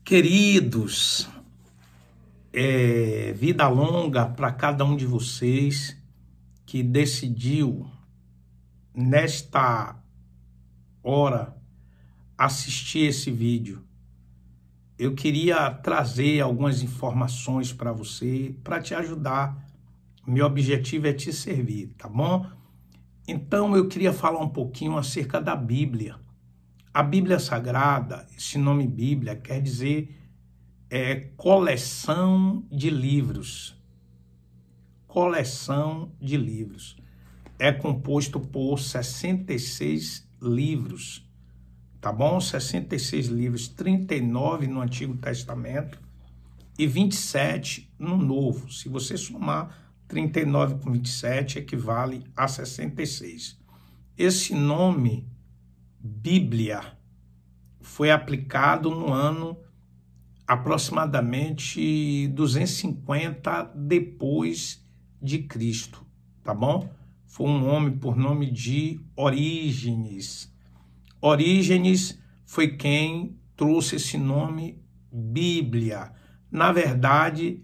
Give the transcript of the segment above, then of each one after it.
Queridos, vida longa para cada um de vocês que decidiu, nesta hora, assistir esse vídeo. Eu queria trazer algumas informações para você, para te ajudar. Meu objetivo é te servir, tá bom? Então, eu queria falar um pouquinho acerca da Bíblia. A Bíblia Sagrada, esse nome Bíblia, quer dizer coleção de livros. Coleção de livros. É composto por 66 livros, tá bom? 66 livros, 39 no Antigo Testamento e 27 no Novo. Se você somar 39 com 27, equivale a 66. Esse nome Bíblia foi aplicado no ano aproximadamente 250 depois de Cristo, tá bom? Foi um homem por nome de Orígenes. Orígenes foi quem trouxe esse nome Bíblia. Na verdade,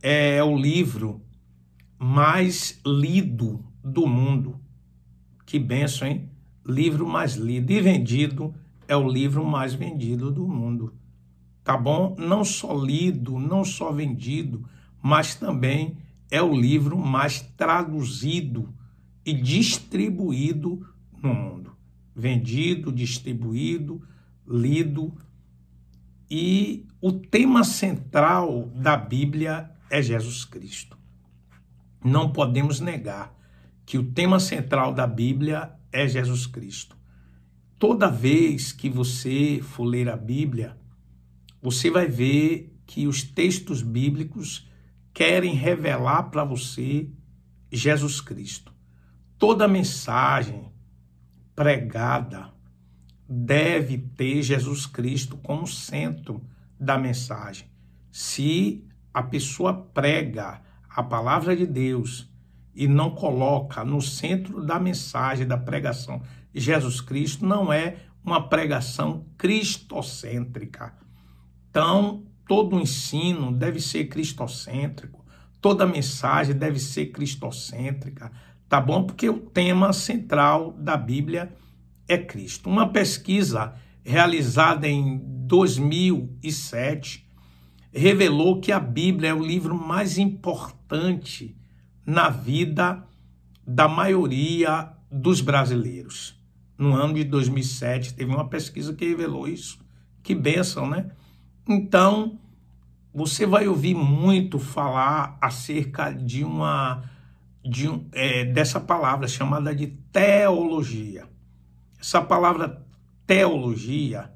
é o livro mais lido do mundo. Que bênção, hein? Livro mais lido e vendido, é o livro mais vendido do mundo, tá bom? Não só lido, não só vendido, mas também é o livro mais traduzido e distribuído no mundo. Vendido, distribuído, lido. E o tema central da Bíblia é Jesus Cristo. Não podemos negar que o tema central da Bíblia é Jesus Cristo. Toda vez que você for ler a Bíblia, você vai ver que os textos bíblicos querem revelar para você Jesus Cristo. Toda mensagem pregada deve ter Jesus Cristo como centro da mensagem. Se a pessoa prega a palavra de Deus e não coloca no centro da mensagem, da pregação, Jesus Cristo, não é uma pregação cristocêntrica. Então, todo o ensino deve ser cristocêntrico, toda mensagem deve ser cristocêntrica, tá bom? Porque o tema central da Bíblia é Cristo. Uma pesquisa realizada em 2007 revelou que a Bíblia é o livro mais importante na vida da maioria dos brasileiros. No ano de 2007, teve uma pesquisa que revelou isso. Que bênção, né? Então, você vai ouvir muito falar acerca dessa palavra chamada de teologia. Essa palavra teologia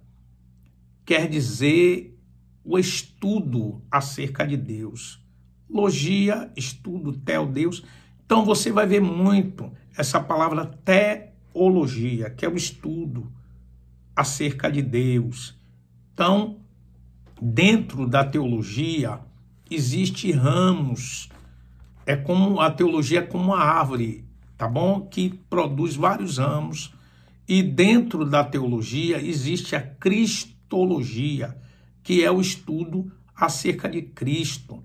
quer dizer o estudo acerca de Deus. Logia, estudo, teo, Deus. Então você vai ver muito essa palavra teologia, que é o estudo acerca de Deus. Então, dentro da teologia, existem ramos. A teologia é como uma árvore, tá bom? Que produz vários ramos. E dentro da teologia existe a cristologia, que é o estudo acerca de Cristo.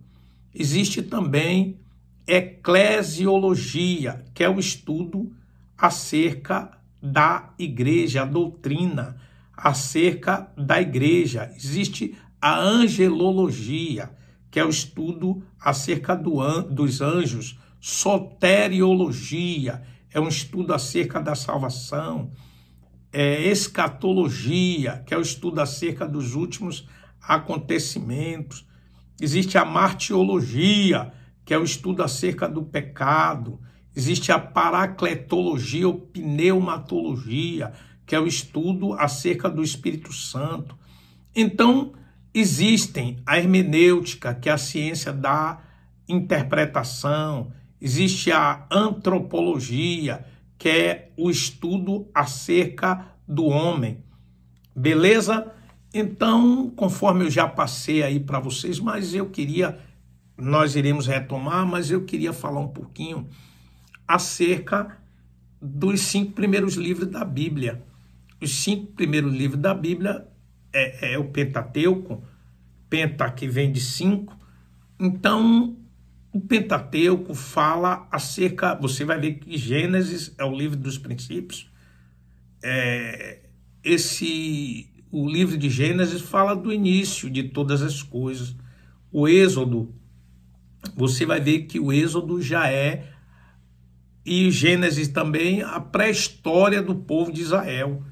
Existe também eclesiologia, que é o estudo acerca da igreja, a doutrina acerca da igreja. Existe a angelologia, que é o estudo acerca dos anjos. Soteriologia é um estudo acerca da salvação. Escatologia, que é o estudo acerca dos últimos acontecimentos. Existe a martiologia, que é o estudo acerca do pecado. Existe a paracletologia ou pneumatologia, que é o estudo acerca do Espírito Santo. Então, existem a hermenêutica, que é a ciência da interpretação. Existe a antropologia, que é o estudo acerca do homem. Beleza? Então, conforme eu já passei aí para vocês, nós iremos retomar, mas eu queria falar um pouquinho acerca dos 5 primeiros livros da Bíblia. Os 5 primeiros livros da Bíblia é o Pentateuco, penta que vem de 5. Então, o Pentateuco fala acerca... Você vai ver que Gênesis é o livro dos princípios. O livro de Gênesis fala do início de todas as coisas. O Êxodo, você vai ver que o Êxodo já é, e Gênesis também, a pré-história do povo de Israel.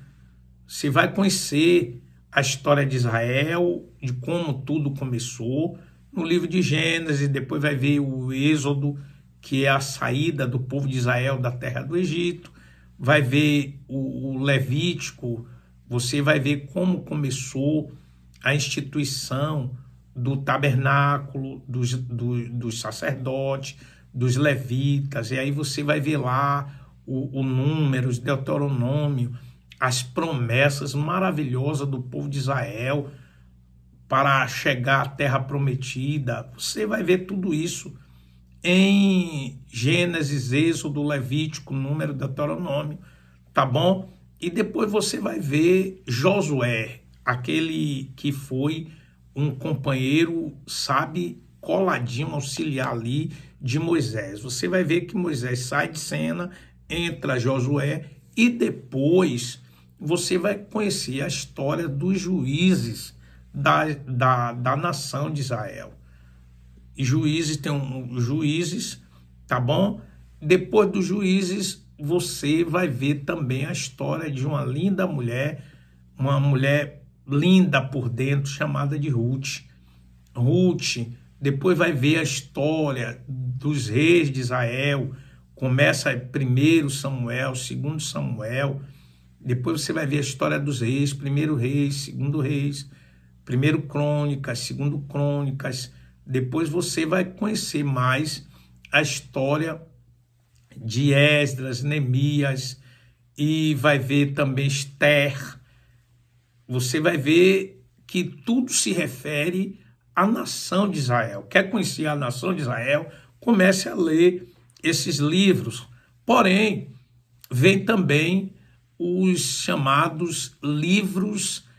Você vai conhecer a história de Israel, de como tudo começou, no livro de Gênesis. Depois vai ver o Êxodo, que é a saída do povo de Israel da terra do Egito. Vai ver o Levítico, você vai ver como começou a instituição do tabernáculo, dos sacerdotes, dos levitas, e aí você vai ver lá o Números, Deuteronômio, as promessas maravilhosas do povo de Israel para chegar à terra prometida. Você vai ver tudo isso em Gênesis, Êxodo, Levítico, Número, Deuteronômio, tá bom? E depois você vai ver Josué, aquele que foi um companheiro, sabe, coladinho, auxiliar ali de Moisés. Você vai ver que Moisés sai de cena, entra Josué, e depois você vai conhecer a história dos juízes da nação de Israel. E Juízes, Juízes, tá bom? Depois dos Juízes, você vai ver também a história de uma linda mulher, uma mulher linda por dentro, chamada de Ruth. Depois vai ver a história dos reis de Israel. Começa primeiro Samuel, segundo Samuel. Depois você vai ver a história dos reis, primeiro reis, segundo reis, primeiro crônicas, segundo crônicas. Depois você vai conhecer mais a história de Esdras, Neemias, e vai ver também Esther. Você vai ver que tudo se refere à nação de Israel. Quer conhecer a nação de Israel? Comece a ler esses livros. Porém, vem também os chamados livros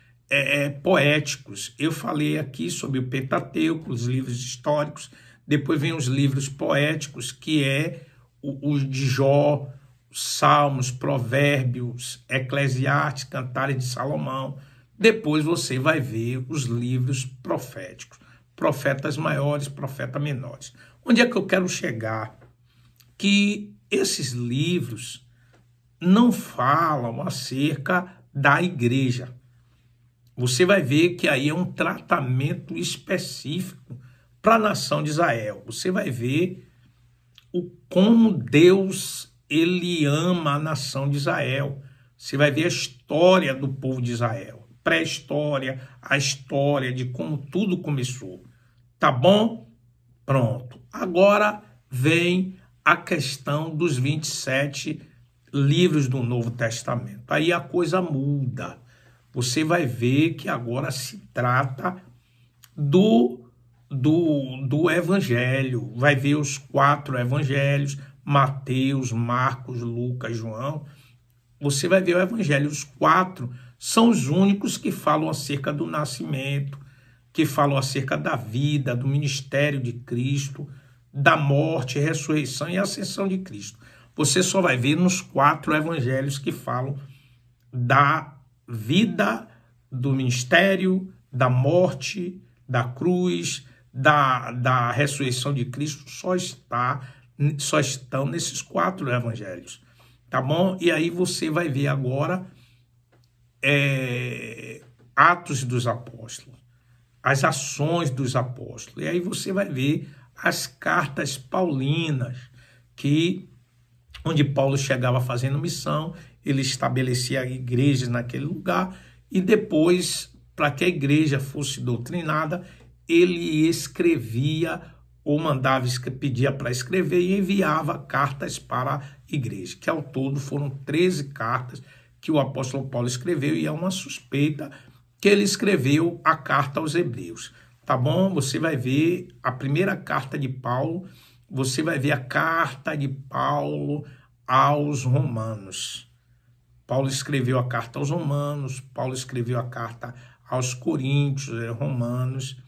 poéticos. Eu falei aqui sobre o Pentateuco, os livros históricos. Depois vem os livros poéticos, que é os de Jó, Salmos, Provérbios, Eclesiastes, Cantares de Salomão. Depois você vai ver os livros proféticos, profetas maiores, profetas menores. Onde é que eu quero chegar? Que esses livros não falam acerca da igreja. Você vai ver que aí é um tratamento específico para a nação de Israel. Você vai ver como Deus ele ama a nação de Israel. Você vai ver a história do povo de Israel, pré-história, a história de como tudo começou. Tá bom? Pronto. Agora vem a questão dos 27 livros do Novo Testamento. Aí a coisa muda. Você vai ver que agora se trata do Evangelho. Vai ver os 4 Evangelhos, Mateus, Marcos, Lucas, João. Você vai ver o Evangelho. Os 4 são os únicos que falam acerca do nascimento, que falam acerca da vida, do ministério de Cristo, da morte, ressurreição e ascensão de Cristo. Você só vai ver nos 4 Evangelhos que falam da vida, do ministério, da morte, da cruz, da ressurreição de Cristo. Só estão nesses 4 evangelhos, tá bom? E aí você vai ver agora Atos dos Apóstolos, as ações dos apóstolos. E aí você vai ver as cartas paulinas, onde Paulo chegava fazendo missão, ele estabelecia igrejas naquele lugar, e depois, para que a igreja fosse doutrinada, ele escrevia ou pedia para escrever e enviava cartas para a igreja, que ao todo foram 13 cartas que o apóstolo Paulo escreveu, e é uma suspeita que ele escreveu a carta aos Hebreus. Tá bom? Você vai ver a primeira carta de Paulo, você vai ver a carta de Paulo aos Romanos. Paulo escreveu a carta aos Romanos, Paulo escreveu a carta aos Coríntios, Romanos,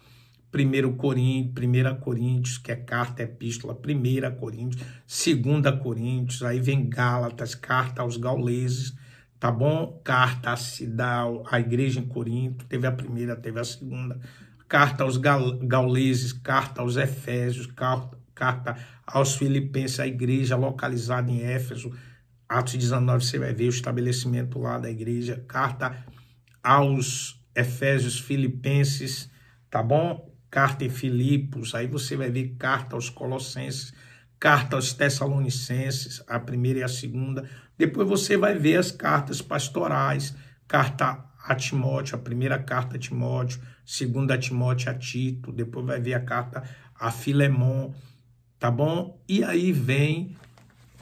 1 Coríntios, que é carta, epístola, 1 Coríntios, 2 Coríntios, aí vem Gálatas, carta aos gauleses, tá bom? Carta à igreja em Corinto, teve a primeira, teve a segunda, carta aos gauleses, carta aos efésios, carta aos filipenses, a igreja localizada em Éfeso, Atos 19, você vai ver o estabelecimento lá da igreja, carta aos efésios, filipenses, tá bom? Carta em Filipos, aí você vai ver carta aos colossenses, carta aos tessalonicenses, a primeira e a segunda. Depois você vai ver as cartas pastorais, carta a Timóteo, a primeira carta a Timóteo, segunda a Timóteo, a Tito, depois vai ver a carta a Filemon, tá bom? E aí vem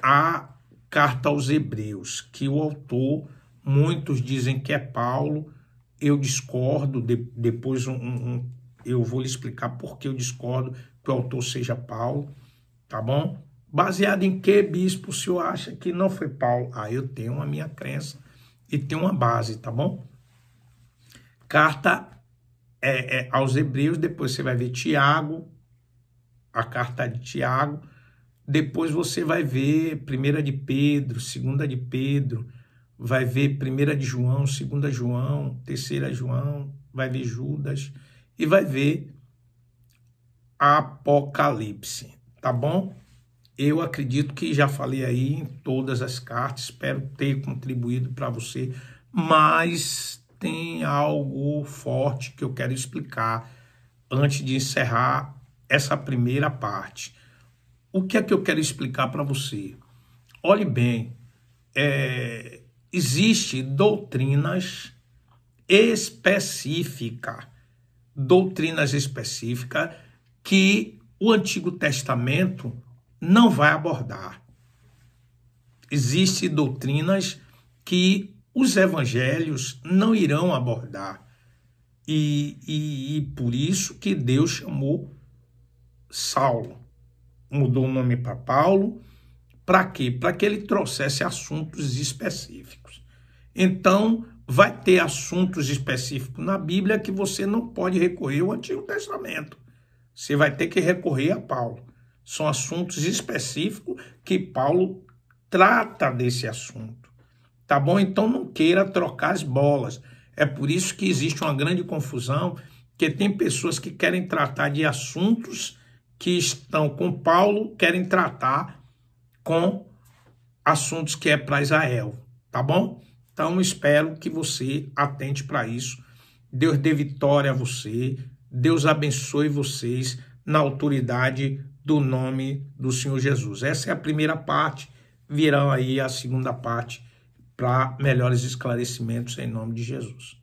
a carta aos Hebreus, que o autor, muitos dizem que é Paulo, eu discordo, depois eu vou lhe explicar por que eu discordo que o autor seja Paulo, tá bom? Baseado em que, bispo, o senhor acha que não foi Paulo? Eu tenho a minha crença e tenho uma base, tá bom? Carta aos Hebreus, depois você vai ver Tiago, a carta de Tiago, depois você vai ver 1 de Pedro, 2 de Pedro, vai ver 1 de João, 2 João, 3 João, vai ver Judas e vai ver Apocalipse, tá bom? Eu acredito que já falei aí em todas as cartas, espero ter contribuído para você, mas tem algo forte que eu quero explicar antes de encerrar essa primeira parte. O que é que eu quero explicar para você? Olhe bem, existe doutrinas específicas que o Antigo Testamento não vai abordar. Existem doutrinas que os evangelhos não irão abordar. E por isso que Deus chamou Saulo. Mudou o nome para Paulo. Para quê? Para que ele trouxesse assuntos específicos. Então, vai ter assuntos específicos na Bíblia que você não pode recorrer ao Antigo Testamento. Você vai ter que recorrer a Paulo. São assuntos específicos que Paulo trata desse assunto. Tá bom? Então, não queira trocar as bolas. É por isso que existe uma grande confusão, que tem pessoas que querem tratar de assuntos que estão com Paulo, querem tratar com assuntos que é para Israel, tá bom? Então, espero que você atente para isso. Deus dê vitória a você, Deus abençoe vocês na autoridade do nome do Senhor Jesus. Essa é a primeira parte, virá aí a segunda parte para melhores esclarecimentos em nome de Jesus.